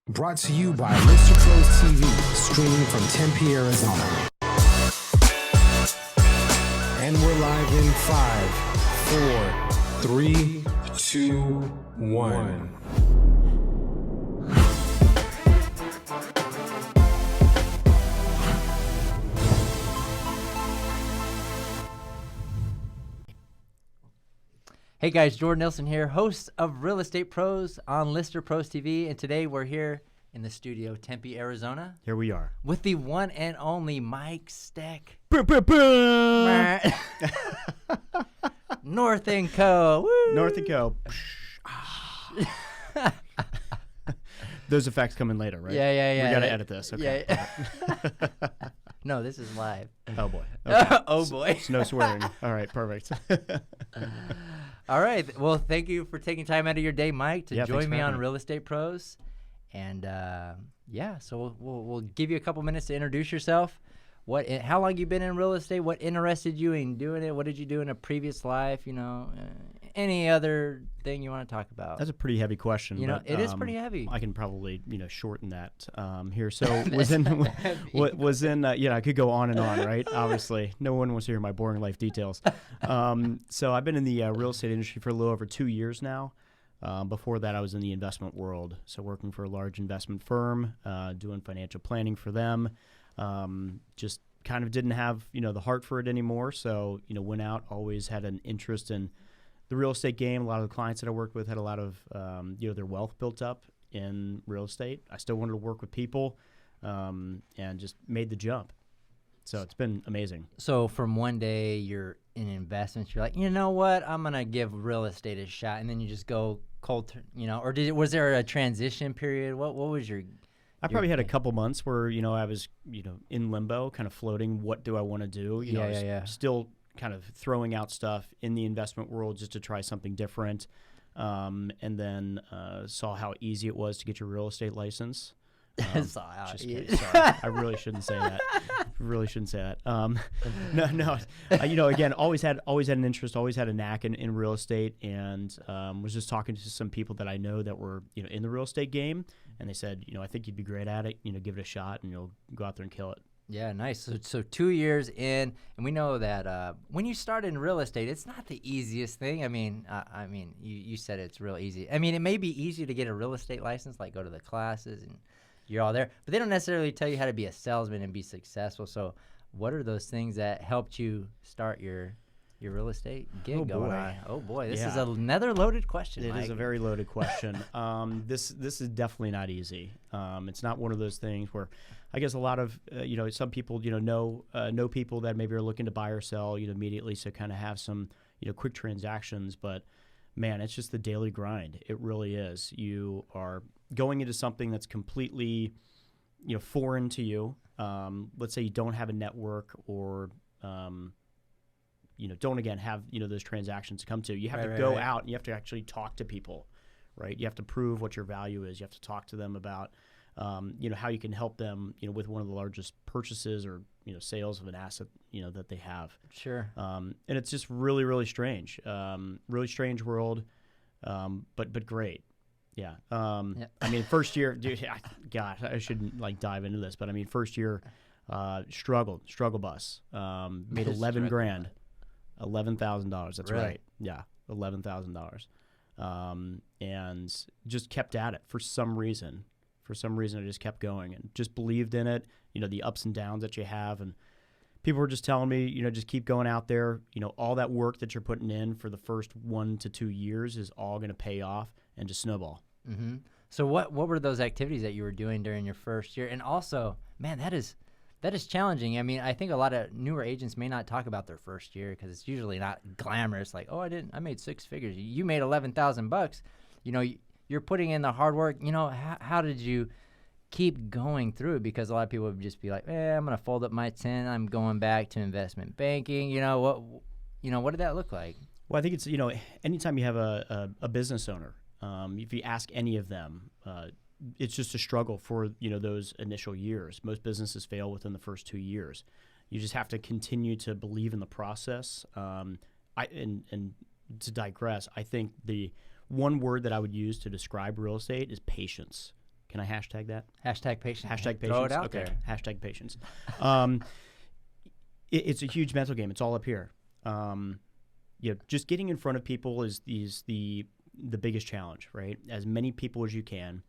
Brought to you by Mr. Pros TV, streaming from Tempe, Arizona. And we're live in 5, 4, 3, 2, 1. Hey guys, Jordan Nielsen here, host of Real Estate Pros on Mr. Pros TV, and today we're here in the studio, Tempe, Arizona. Here we are. With the one and only Mike Steck. North and Co. Woo! North and Co. Those effects come in later, right? Yeah. We got to edit this. Okay. Yeah. No, this is live. Oh, boy. Okay. Oh, boy. It's no swearing. All right, perfect. All right. Well, thank you for taking time out of your day, Mike, to join me on Real Estate Pros. And, so we'll give you a couple minutes to introduce yourself. How long you been in real estate? What interested you in doing it? What did you do in a previous life? Any other thing you want to talk about? That's a pretty heavy question. It is pretty heavy. I can probably, shorten that here. So I could go on and on, right? Obviously, no one wants to hear my boring life details. So I've been in the real estate industry for a little over 2 years now. Before that, I was in the investment world. So working for a large investment firm, doing financial planning for them. Just kind of didn't have, the heart for it anymore. So, went out, always had an interest in the real estate game. A lot of the clients that I worked with had a lot of, their wealth built up in real estate. I still wanted to work with people, and just made the jump. So it's been amazing. So from one day you're in investments, you're like, you know what, I'm going to give real estate a shot. And then you just go cold, or was there a transition period? What was your... I probably had a couple months where, I was, in limbo, kind of floating. What do I want to do? I was still kind of throwing out stuff in the investment world just to try something different. And then saw how easy it was to get your real estate license. Sorry, I really shouldn't say that. Again, always had an interest, always had a knack in real estate, and was just talking to some people that I know that were in the real estate game, and they said, I think you'd be great at it. Give it a shot, and you'll go out there and kill it. Yeah, nice. So 2 years in, and we know that when you start in real estate, it's not the easiest thing. I mean, you said it's real easy. I mean, it may be easy to get a real estate license, like go to the classes and you're all there, but they don't necessarily tell you how to be a salesman and be successful. So what are those things that helped you start your real estate gig going on? Oh boy, this is another loaded question, It Mike. is a very loaded question. This is definitely not easy. It's not one of those things where I guess a lot of, some people, know people that maybe are looking to buy or sell, immediately. So kind of have some, quick transactions, but man, it's just the daily grind. It really is. You are going into something that's completely, foreign to you. Let's say you don't have a network or, don't again have, those transactions to come to. You have to go out and you have to actually talk to people, right? You have to prove what your value is. You have to talk to them about, how you can help them, with one of the largest purchases or, sales of an asset, that they have. Sure. And it's just really, really strange. Really strange world, but great. Yeah. I mean, first year, dude, gosh, I shouldn't dive into this, but I mean, first year, struggle bus, made 11 grand, $11,000. That's right. Yeah. $11,000. And just kept at it for some reason. I just kept going and just believed in it, the ups and downs that you have. And people were just telling me, just keep going out there. All that work that you're putting in for the first 1 to 2 years is all going to pay off and just snowball. Mm-hmm. So what were those activities that you were doing during your first year? And also, man, that is challenging. I mean, I think a lot of newer agents may not talk about their first year because it's usually not glamorous. Like, oh, I made 6 figures. You made $11,000. You're putting in the hard work. How did you keep going through it? Because a lot of people would just be like, I'm going to fold up my tent. I'm going back to investment banking. What did that look like? Well, I think it's, anytime you have a business owner, if you ask any of them, it's just a struggle for, those initial years. Most businesses fail within the first 2 years. You just have to continue to believe in the process. And to digress, I think the one word that I would use to describe real estate is patience. Can I hashtag that? Hashtag patience. Hashtag patience. Throw it out okay. there. Hashtag patience. It's a huge mental game. It's all up here. Just getting in front of people is the biggest challenge, right? As many people as you can.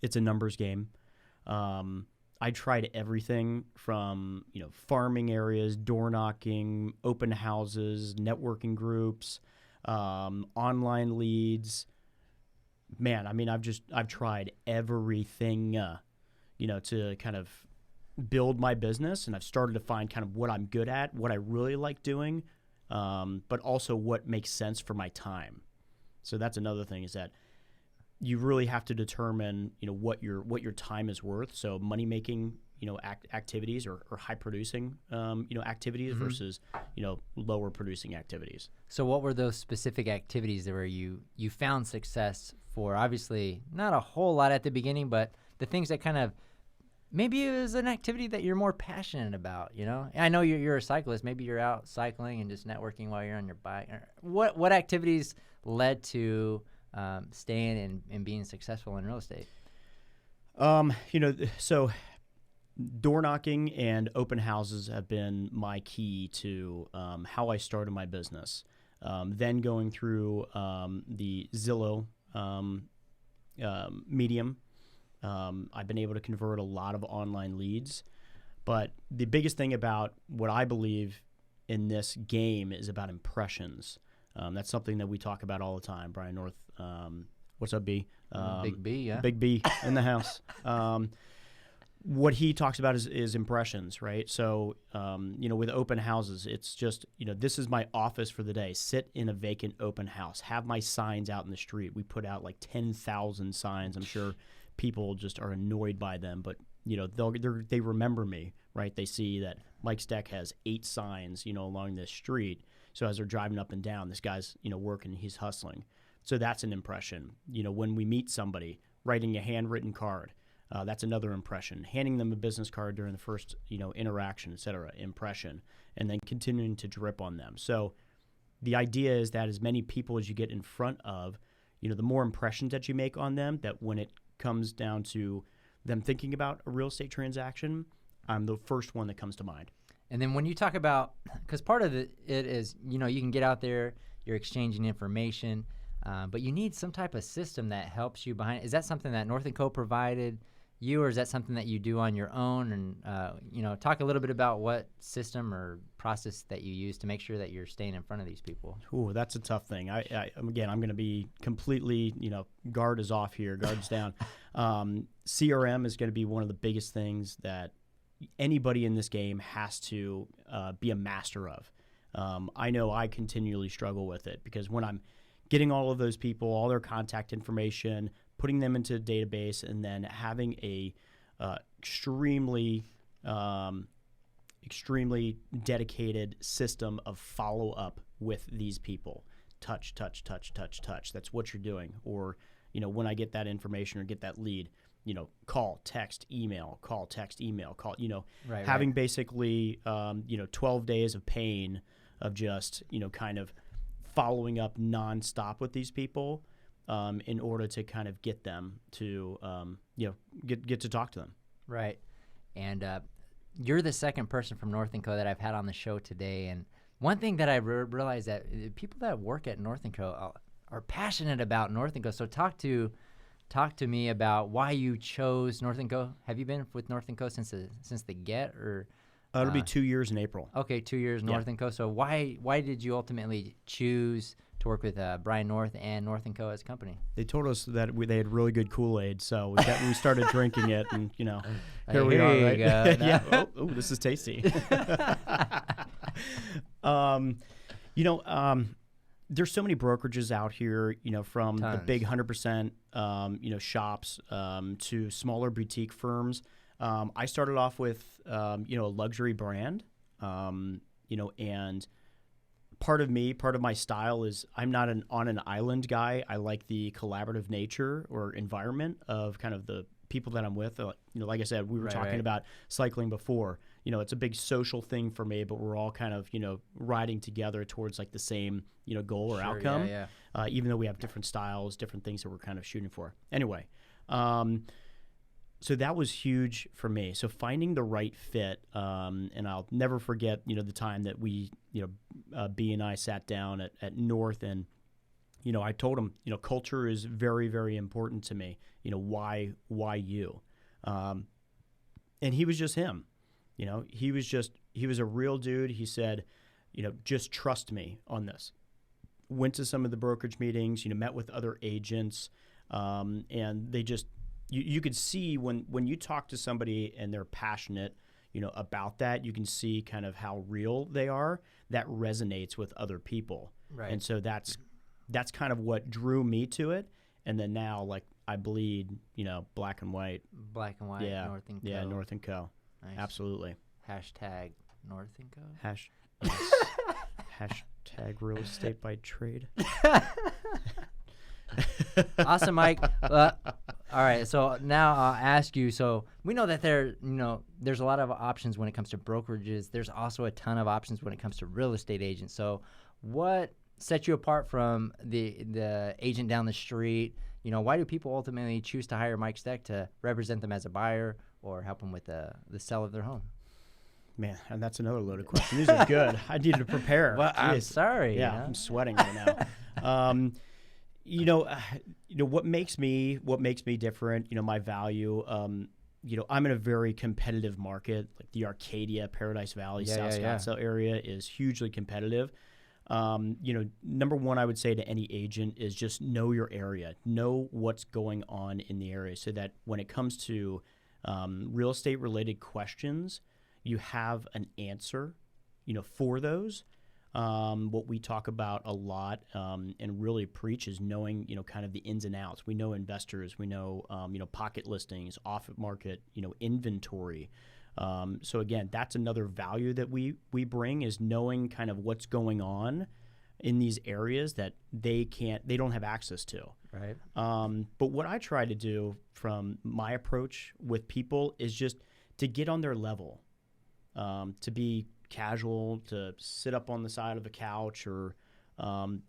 It's a numbers game. I tried everything from farming areas, door knocking, open houses, networking groups, online leads. Man, I mean, I've tried everything, to kind of build my business, and I've started to find kind of what I'm good at, what I really like doing, but also what makes sense for my time. So that's another thing, is that you really have to determine, what your time is worth. So money making, activities or high producing, activities versus, lower producing activities. So what were those specific activities that where you found success for? Obviously not a whole lot at the beginning, but the things that kind of, maybe it was an activity that you're more passionate about, I know you're a cyclist. Maybe you're out cycling and just networking while you're on your bike. What activities led to staying and being successful in real estate? So door knocking and open houses have been my key to how I started my business. Then going through the Zillow medium, I've been able to convert a lot of online leads. But the biggest thing about what I believe in this game is about impressions. That's something that we talk about all the time. Brian North, what's up, B? Big B, yeah. Big B in the house. What he talks about is impressions, right? So, with open houses, it's just, this is my office for the day. Sit in a vacant open house. Have my signs out in the street. We put out like 10,000 signs. I'm sure people just are annoyed by them, but, they remember me, right? They see that Mike Steck has 8 signs, along this street. So as they're driving up and down, this guy's, working, he's hustling. So that's an impression. When we meet somebody, writing a handwritten card, that's another impression. Handing them a business card during the first, interaction, et cetera, impression, and then continuing to drip on them. So the idea is that as many people as you get in front of, the more impressions that you make on them, that when it comes down to them thinking about a real estate transaction, I'm the first one that comes to mind. And then when you talk about, because part of it is, you can get out there, you're exchanging information, but you need some type of system that helps you behind. Is that something that North & Co. provided you, or is that something that you do on your own? And, talk a little bit about what system or process that you use to make sure that you're staying in front of these people. Ooh, that's a tough thing. Again, I'm going to be completely, guard is off here, guard's down. CRM is going to be one of the biggest things that anybody in this game has to be a master of. I know I continually struggle with it, because when I'm getting all of those people, all their contact information, putting them into a database, and then having a extremely dedicated system of follow-up with these people. Touch. That's what you're doing. Or, when I get that information or get that lead, call, text, email, call, having basically, 12 days of pain of just, kind of following up nonstop with these people in order to kind of get them to, get to talk to them. Right. And you're the second person from North & Co. that I've had on the show today. And one thing that I realized that people that work at North & Co. are passionate about North & Co. So talk to me about why you chose North & Co. Have you been with North & Co. since the get, or? It'll be 2 years in April. Okay, 2 years North & Co. So why did you ultimately choose to work with Brian North and North & Co. as a company? They told us that they had really good Kool-Aid, so we started drinking it, and here we are. Right? Yeah. Oh, this is tasty. There's so many brokerages out here, from Tons. the big 100%, shops to smaller boutique firms. I started off with, a luxury brand, and part of my style is I'm not on an island guy. I like the collaborative nature or environment of kind of the people that I'm with. Like I said, we were talking about cycling before. It's a big social thing for me, but we're all kind of, riding together towards like the same, goal or outcome. Even though we have different styles, different things that we're kind of shooting for. Anyway, so that was huge for me. So finding the right fit, and I'll never forget, the time that we, B and I sat down at North, and, I told him, culture is very, very important to me. Why you? And he was just him. He was a real dude. He said, just trust me on this. Went to some of the brokerage meetings, met with other agents, and they just, you could see when you talk to somebody and they're passionate, about that, you can see kind of how real they are. That resonates with other people. Right. And so that's kind of what drew me to it. And then now, like, I bleed, black and white. Black and white, Yeah. North and Co. Yeah, North and Co. Nice. Absolutely. Hashtag North and Co. Hashtag real estate by trade. Awesome, Mike. All right, so now I'll ask you. So we know that there's a lot of options when it comes to brokerages. There's also a ton of options when it comes to real estate agents. So what sets you apart from the agent down the street? Why do people ultimately choose to hire Mike Steck to represent them as a buyer or help them with the sale of their home? Man, and that's another loaded question. These are good. I needed to prepare. Well, I'm sorry. Yeah, I'm sweating right now. What makes me different, my value, I'm in a very competitive market. Like the Arcadia, Paradise Valley, South Scottsdale area is hugely competitive. Number one, I would say to any agent is just know your area, know what's going on in the area, so that when it comes to real estate related questions, you have an answer, for those. What we talk about a lot and really preach is knowing, kind of the ins and outs. We know investors, we know, pocket listings, off market, inventory. So again, that's another value that we bring, is knowing kind of what's going on in these areas that they don't have access to. Right. But what I try to do from my approach with people is just to get on their level, to be casual, to sit up on the side of a couch, or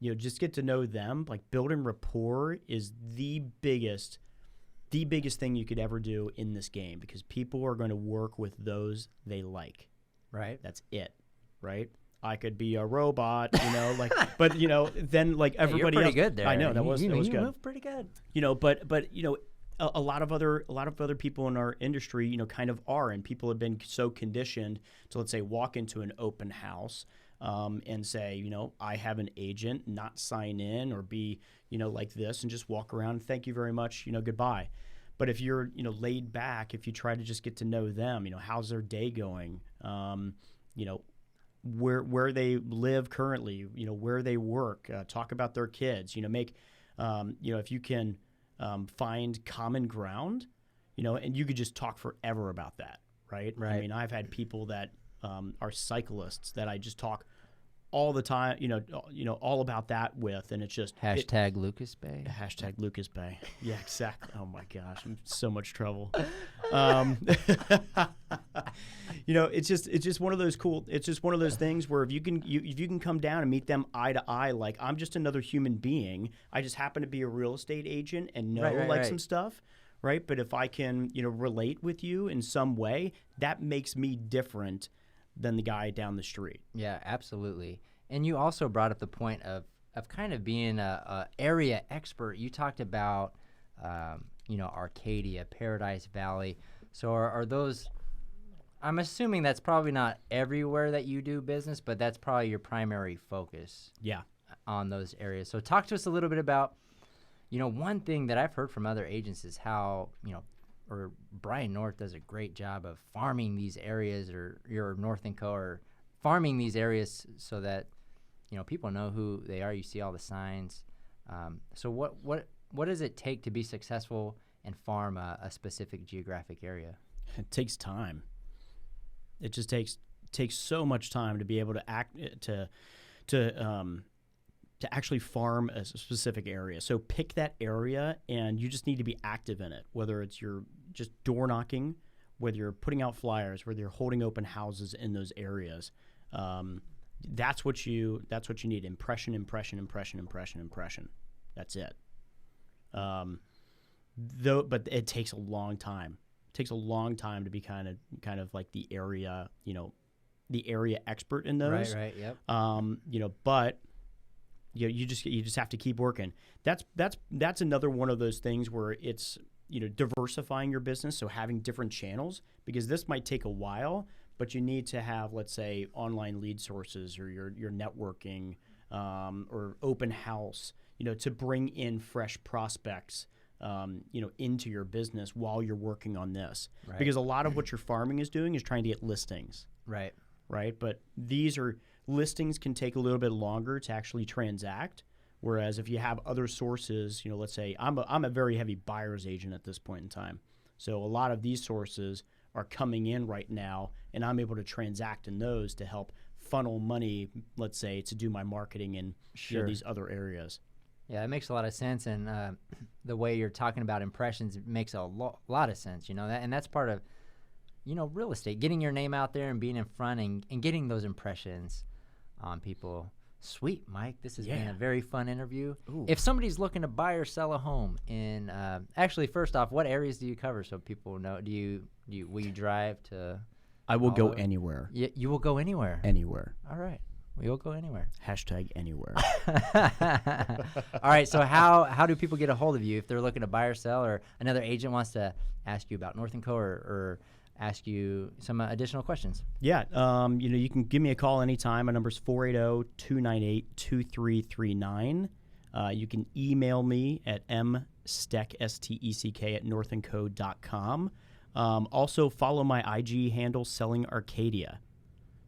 just get to know them. Like, building rapport is the biggest thing you could ever do in this game, because people are going to work with those they like. Right. That's it. Right. I could be a robot, but then like everybody you're pretty else. good there. I know that was you good. move pretty good. But a lot of other people in our industry, kind of are, and people have been so conditioned to, let's say, walk into an open house and say, I have an agent, not sign in or be, like this, and just walk around. Thank you very much. Goodbye. But if you're, laid back, if you try to just get to know them, how's their day going, where they live currently, where they work, talk about their kids, make, if you can find common ground, and you could just talk forever about that, right? I mean, I've had people that are cyclists that I just talk all the time, all about that with, and it's just Hashtag Lucas Bay. Hashtag Lucas Bay. Yeah, exactly. Oh my gosh, I'm in so much trouble. It's just one of those it's just one of those things where if you can come down and meet them eye to eye, like, I'm just another human being. I just happen to be a real estate agent and know some stuff, right? But if I can, relate with you in some way, that makes me different than the guy down the street. Yeah, absolutely. And you also brought up the point of kind of being a area expert. You talked about, Arcadia, Paradise Valley. So are those, I'm assuming that's probably not everywhere that you do business, but that's probably your primary focus. Yeah. On those areas. So talk to us a little bit about, one thing that I've heard from other agents is how, or Brian North does a great job of farming these areas, or your North & Co. or farming these areas so that, people know who they are. You see all the signs. So what does it take to be successful and farm a specific geographic area? It takes time. It just takes so much time to be able to actually farm a specific area. So pick that area, and you just need to be active in it, whether it's you're just door knocking, whether you're putting out flyers, whether you're holding open houses in those areas. That's what you need. Impression. That's it. But it takes a long time takes a long time to be kind of like the area, the area expert in those. Right. Yep. But you just have to keep working. That's another one of those things where it's, diversifying your business, so having different channels, because this might take a while, but you need to have, let's say, online lead sources or your networking or open house, to bring in fresh prospects, into your business while you're working on this. Right. Because a lot of what your farming is doing is trying to get listings. Right. But listings can take a little bit longer to actually transact. Whereas if you have other sources, let's say I'm a very heavy buyer's agent at this point in time. So a lot of these sources are coming in right now, and I'm able to transact in those to help funnel money, let's say, to do my marketing in these other areas. Yeah, it makes a lot of sense, and the way you're talking about impressions makes a lot of sense. And that's part of, real estate, getting your name out there and being in front and getting those impressions on people. Sweet, Mike. This has been a very fun interview. Ooh. If somebody's looking to buy or sell a home in, actually, first off, what areas do you cover so people know? Will you drive to? I will go anywhere. You will go anywhere. Anywhere. All right. We will go anywhere. #anywhere. All right. So how do people get a hold of you if they're looking to buy or sell, or another agent wants to ask you about North & Co. or ask you some additional questions? Yeah. You can give me a call anytime. My number is 480-298-2339. You can email me at msteck, S-T-E-C-K, @northandco.com. Also, follow my IG handle, Selling Arcadia.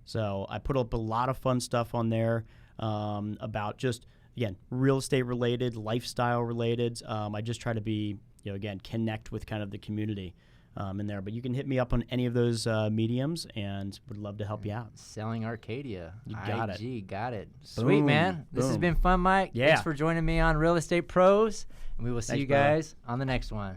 So I put up a lot of fun stuff on there about just, again, real estate related, lifestyle related. I just try to be, again, connect with kind of the community in there. But you can hit me up on any of those mediums, and would love to help you out. Selling Arcadia. You got IG, it. Got it. Boom, Sweet, man. This has been fun, Mike. Yeah. Thanks for joining me on Real Estate Pros, and we will see Thanks, you guys on the next one.